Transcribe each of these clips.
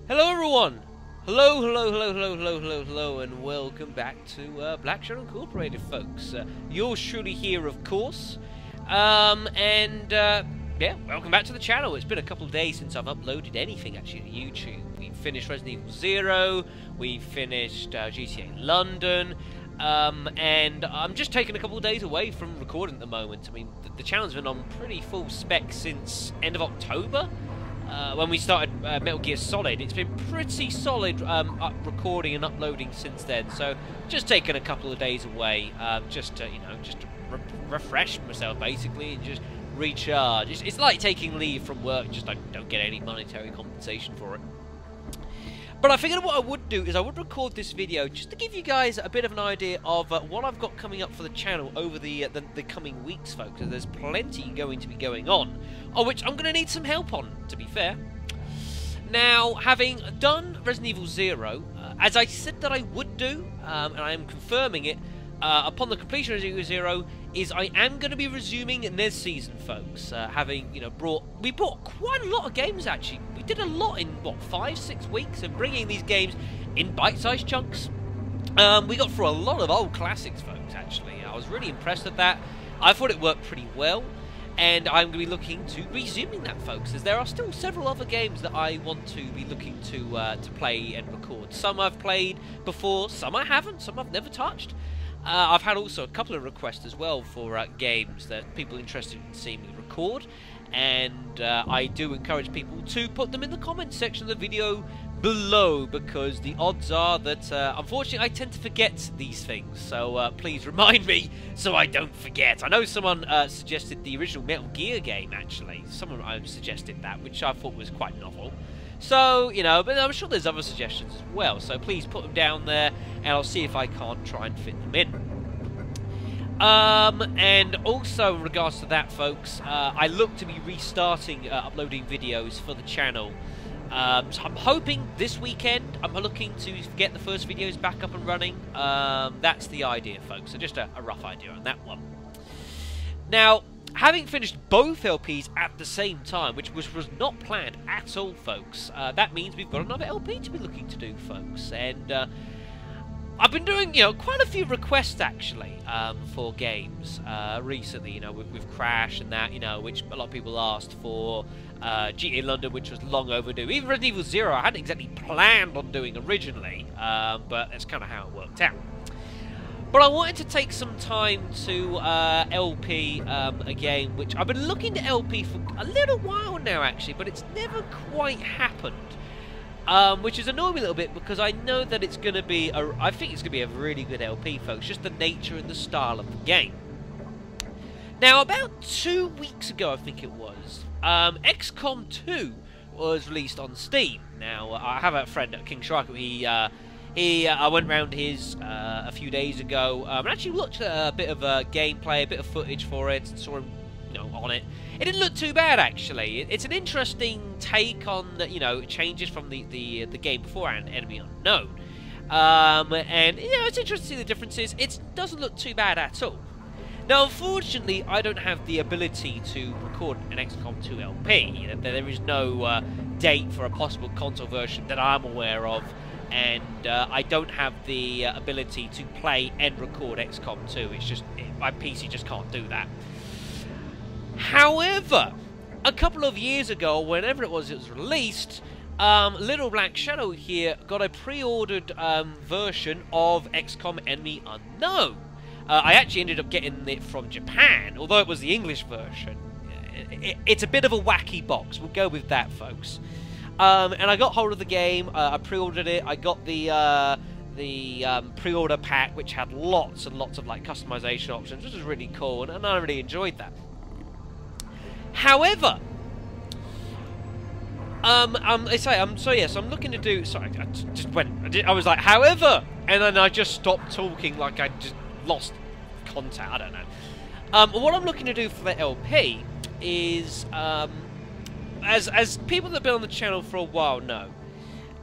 Hello everyone! Hello, and welcome back to Black Shadow Incorporated, folks. Yours truly here, of course. Yeah, welcome back to the channel. It's been a couple of days since I've uploaded anything, actually, to YouTube. We finished Resident Evil 0, we finished GTA London, and I'm just taking a couple of days away from recording at the moment. I mean, the channel's been on pretty full spec since end of October. When we started Metal Gear Solid. It's been pretty solid recording and uploading since then, so just taking a couple of days away, just to refresh myself basically and just recharge. It's like taking leave from work, just I don't get any monetary compensation for it. But I figured what I would do is I would record this video just to give you guys a bit of an idea of what I've got coming up for the channel over the coming weeks, folks. There's plenty going to be going on, of which I'm going to need some help on, to be fair. Now, having done Resident Evil 0, as I said that I would do, and I am confirming it, upon the completion of Resident Evil 0, is I am going to be resuming NES season, folks. Having, we bought quite a lot of games, actually. We did a lot in, what, 5-6 weeks, and bringing these games in bite-sized chunks. We got through a lot of old classics, folks, actually. I was really impressed with that. I thought it worked pretty well, and I'm going to be looking to resuming that, folks, as there are still several other games that I want to be looking to play and record. Some I've played before, some I haven't, some I've never touched. I've had also a couple of requests as well for games that people are interested in seeing me record, and I do encourage people to put them in the comments section of the video below, because the odds are that unfortunately I tend to forget these things, so please remind me so I don't forget. I know someone suggested the original Metal Gear game, actually. Someone suggested that, which I thought was quite novel. So, but I'm sure there's other suggestions as well, so please put them down there, and I'll see if I can't try and fit them in. And also, in regards to that, folks, I look to be restarting uploading videos for the channel. So I'm hoping this weekend, I'm looking to get the first videos back up and running. That's the idea, folks, so just a rough idea on that one. Now, having finished both LPs at the same time, which was not planned at all, folks, that means we've got another LP to be looking to do, folks. And I've been doing, quite a few requests, actually, for games recently, with Crash and that, which a lot of people asked for. GTA London, which was long overdue. Even Resident Evil 0, I hadn't exactly planned on doing originally, but that's kind of how it worked out. But I wanted to take some time to LP a game, which I've been looking to LP for a little while now, actually, but it's never quite happened. Which is annoying me a little bit, because I know that it's going to be, I think it's going to be a really good LP, folks, just the nature and the style of the game. Now, about 2 weeks ago, I think it was, XCOM 2 was released on Steam. Now, I have a friend at King Striker. I went round his a few days ago and actually looked at a bit of gameplay, a bit of footage for it, and saw him, on it. It didn't look too bad, actually. It's an interesting take on, changes from the game before and Enemy Unknown. And, it's interesting to see the differences. It doesn't look too bad at all. Now, unfortunately, I don't have the ability to record an XCOM 2 LP. There is no date for a possible console version that I'm aware of, and I don't have the ability to play and record XCOM 2. It's just, my PC just can't do that. However, a couple of years ago, whenever it was released, Little Black Shadow here got a pre-ordered version of XCOM Enemy Unknown. I actually ended up getting it from Japan, although it was the English version. It's a bit of a wacky box. We'll go with that, folks. And I got hold of the game. I pre-ordered it. I got the pre-order pack, which had lots and lots of customization options, which was really cool, and I really enjoyed that. However, so I'm looking to do. Sorry, I just went. I was like, however, and then I just stopped talking, like I just lost contact. I don't know. What I'm looking to do for the LP is, as people that have been on the channel for a while know,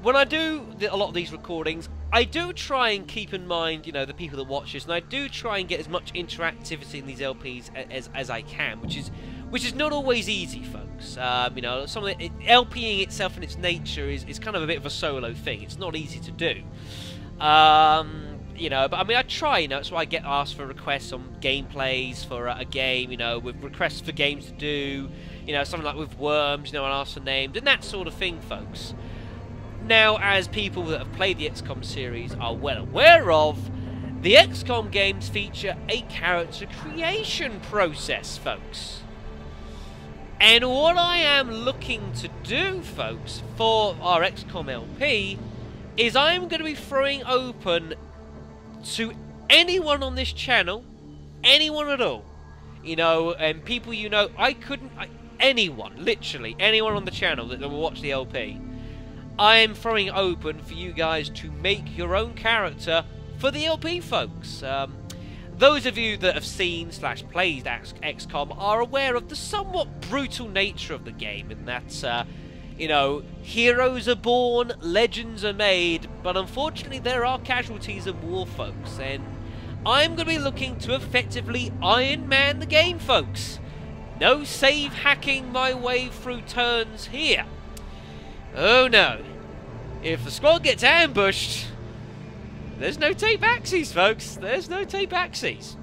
when I do a lot of these recordings, I do try and keep in mind, the people that watch this, and I do try and get as much interactivity in these LPs as I can, which is which is not always easy, folks. You know, some of LPing itself in its nature is kind of a bit of a solo thing. It's not easy to do. You know, but I mean, I try, you know, that's why I get asked for requests on gameplays for a game, you know, with requests for games to do, you know, something like with Worms, you know, I ask for names, and that sort of thing, folks. Now, as people that have played the XCOM series are well aware of, the XCOM games feature a character creation process, folks. And what I am looking to do, folks, for our XCOM LP, is I am going to be throwing open to anyone on this channel, anyone at all, you know, and people you know, anyone, literally, anyone on the channel that will watch the LP, I am throwing open for you guys to make your own character for the LP, folks. Those of you that have seen / played XCOM are aware of the somewhat brutal nature of the game, in that, you know, heroes are born, legends are made, but unfortunately there are casualties in war, folks, and I'm going to be looking to effectively Iron Man the game, folks. No save hacking my way through turns here. Oh no. If the squad gets ambushed, there's no take-backsies, folks. There's no take-backsies.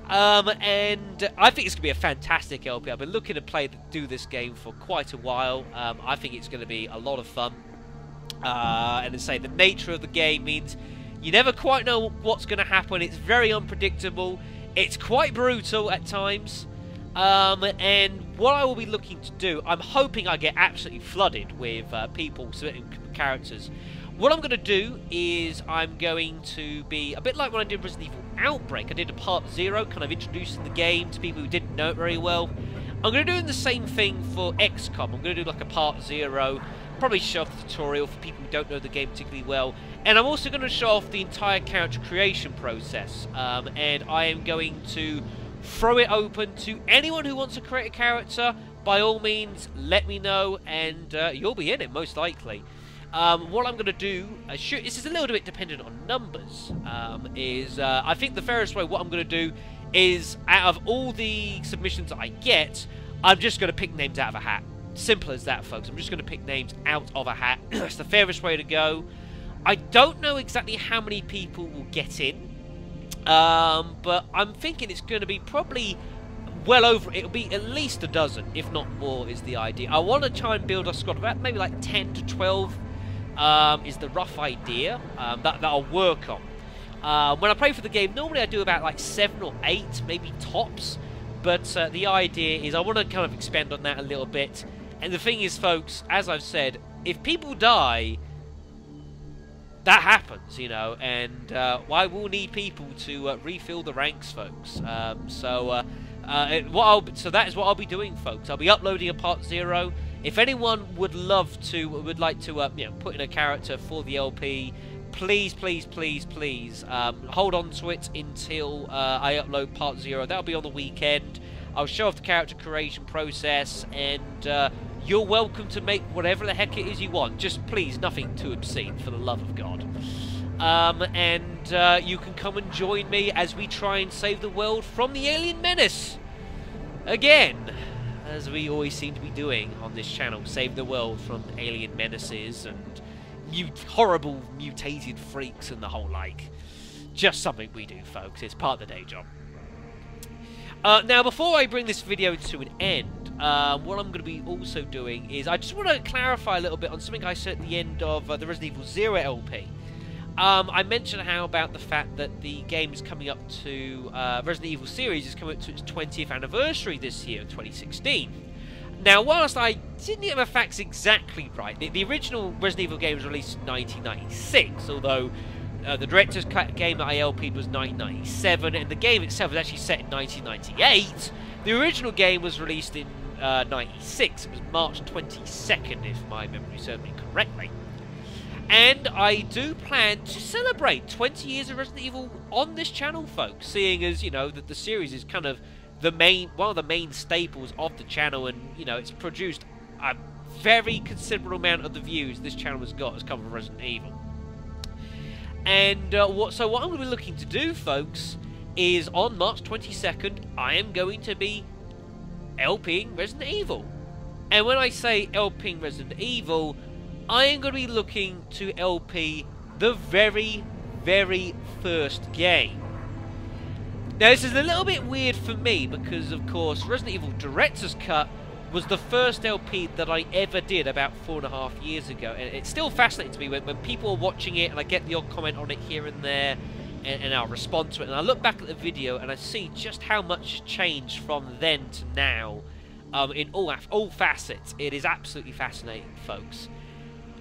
And I think it's going to be a fantastic LP. I've been looking to do this game for quite a while. I think it's going to be a lot of fun. And to say, the nature of the game means you never quite know what's going to happen. It's very unpredictable. It's quite brutal at times. And what I will be looking to do, I'm hoping I get absolutely flooded with people submitting characters. What I'm going to do is I'm going to be a bit like when I did Resident Evil Outbreak. I did a part 0, kind of introducing the game to people who didn't know it very well. I'm going to do the same thing for XCOM. I'm going to do like a part 0, probably show off the tutorial for people who don't know the game particularly well. And I'm also going to show off the entire character creation process. And I am going to throw it open to anyone who wants to create a character. By all means, let me know, and you'll be in it, most likely. What I'm going to do, this is a little bit dependent on numbers, I think the fairest way, what I'm going to do is, out of all the submissions I get, I'm just going to pick names out of a hat. Simple as that, folks. I'm just going to pick names out of a hat. That's the fairest way to go. I don't know exactly how many people will get in, but I'm thinking it's going to be probably well over, it'll be at least a dozen, if not more, is the idea. I want to try and build a squad of about maybe like 10 to 12 is the rough idea that I'll work on. When I play for the game, normally I do about like 7 or 8, maybe tops, but the idea is I want to kind of expand on that a little bit. And the thing is, folks, as I've said, if people die, that happens, you know, and I will need people to refill the ranks, folks. So that is what I'll be doing, folks. I'll be uploading a part 0. If anyone would like to, you know, put in a character for the LP, please, please, please, please, hold on to it until I upload part 0. That'll be on the weekend. I'll show off the character creation process, and you're welcome to make whatever the heck it is you want. Just please, nothing too obscene, for the love of God. And you can come and join me as we try and save the world from the alien menace. Again, as we always seem to be doing on this channel, save the world from alien menaces and horrible mutated freaks and the whole like. Just something we do, folks. It's part of the day job. Now, before I bring this video to an end, what I'm going to be also doing is I just want to clarify a little bit on something I said at the end of the Resident Evil 0 LP. I mentioned how about the fact that the game is coming up to, Resident Evil series is coming up to its 20th anniversary this year, 2016. Now, whilst I didn't get the facts exactly right, the original Resident Evil game was released in 1996, although the director's cut game that I LP'd was 1997, and the game itself was actually set in 1998. The original game was released in 96. It was March 22nd, if my memory serves me correctly. And I do plan to celebrate 20 years of Resident Evil on this channel, folks, seeing as, you know, that the series is kind of one of the main staples of the channel, and, you know, it's produced a very considerable amount of the views this channel has got has come from Resident Evil. And so what I'm going to be looking to do, folks, is on March 22nd, I am going to be LP'ing Resident Evil. And when I say LP'ing Resident Evil, I am going to be looking to LP the very, very first game. Now, this is a little bit weird for me because, of course, Resident Evil Director's Cut was the first LP that I ever did about 4.5 years ago. And it's still fascinating to me when people are watching it and I get the odd comment on it here and there and I'll respond to it. And I look back at the video and I see just how much has changed from then to now in all facets. It is absolutely fascinating, folks.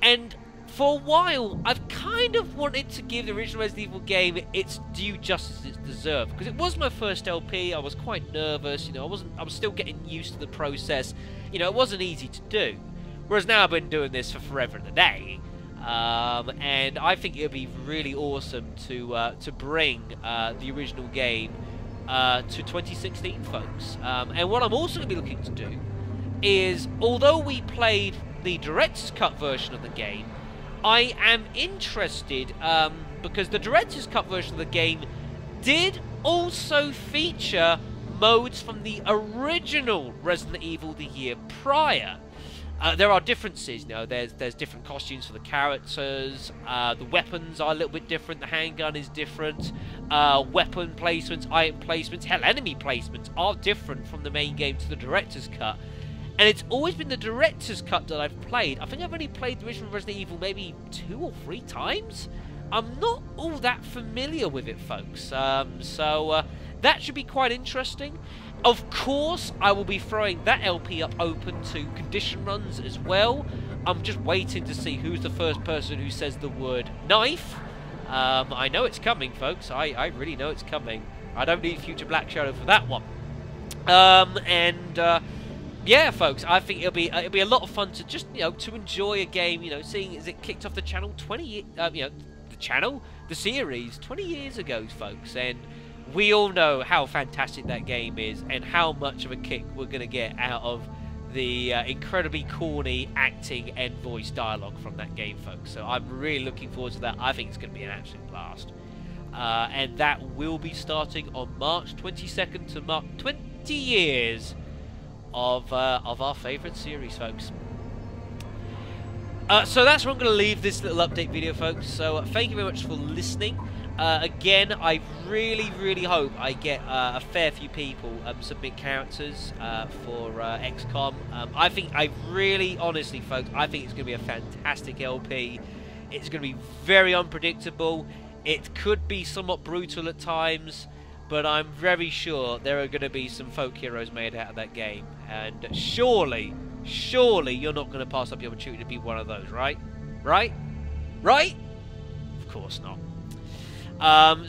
And for a while, I've kind of wanted to give the original Resident Evil game its due justice it's deserved, because it was my first LP. I was quite nervous, you know. I was still getting used to the process. You know, it wasn't easy to do. Whereas now I've been doing this for forever and a day, and I think it would be really awesome to bring the original game to 2016, folks. And what I'm also going to be looking to do is, although we played the Director's Cut version of the game, I am interested because the Director's Cut version of the game did also feature modes from the original Resident Evil the year prior. There are differences, you know. There's different costumes for the characters. The weapons are a little bit different. The handgun is different. Weapon placements, item placements, hell, enemy placements are different from the main game to the Director's Cut. And it's always been the Director's Cut that I've played. I think I've only played the original Resident Evil maybe 2 or 3 times. I'm not all that familiar with it, folks. So that should be quite interesting. Of course, I will be throwing that LP up open to condition runs as well. I'm just waiting to see who's the first person who says the word knife. I know it's coming, folks. I really know it's coming. I don't need Future Black Shadow for that one. Yeah, folks, I think it'll be a lot of fun to just, you know, to enjoy a game, you know, seeing as it kicked off the channel the series 20 years ago, folks, and we all know how fantastic that game is and how much of a kick we're going to get out of the incredibly corny acting and voice dialogue from that game, folks. So I'm really looking forward to that. I think it's going to be an absolute blast. And that will be starting on March 22nd to mark 20 years of our favourite series, folks. So that's where I'm going to leave this little update video, folks. So thank you very much for listening. Again, I really hope I get a fair few people submit characters for XCOM. I really, honestly, folks, I think it's going to be a fantastic LP. It's going to be very unpredictable. It could be somewhat brutal at times, but I'm very sure there are going to be some folk heroes made out of that game. And surely you're not going to pass up the opportunity to be one of those, right? Right? Of course not.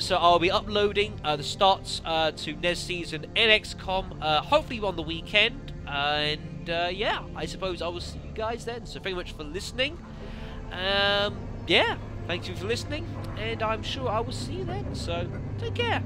So I'll be uploading the starts to NES Season and XCOM, hopefully on the weekend. And yeah, I suppose I will see you guys then. So thank you much for listening. Yeah, thank you for listening, and I'm sure I will see you then. So take care.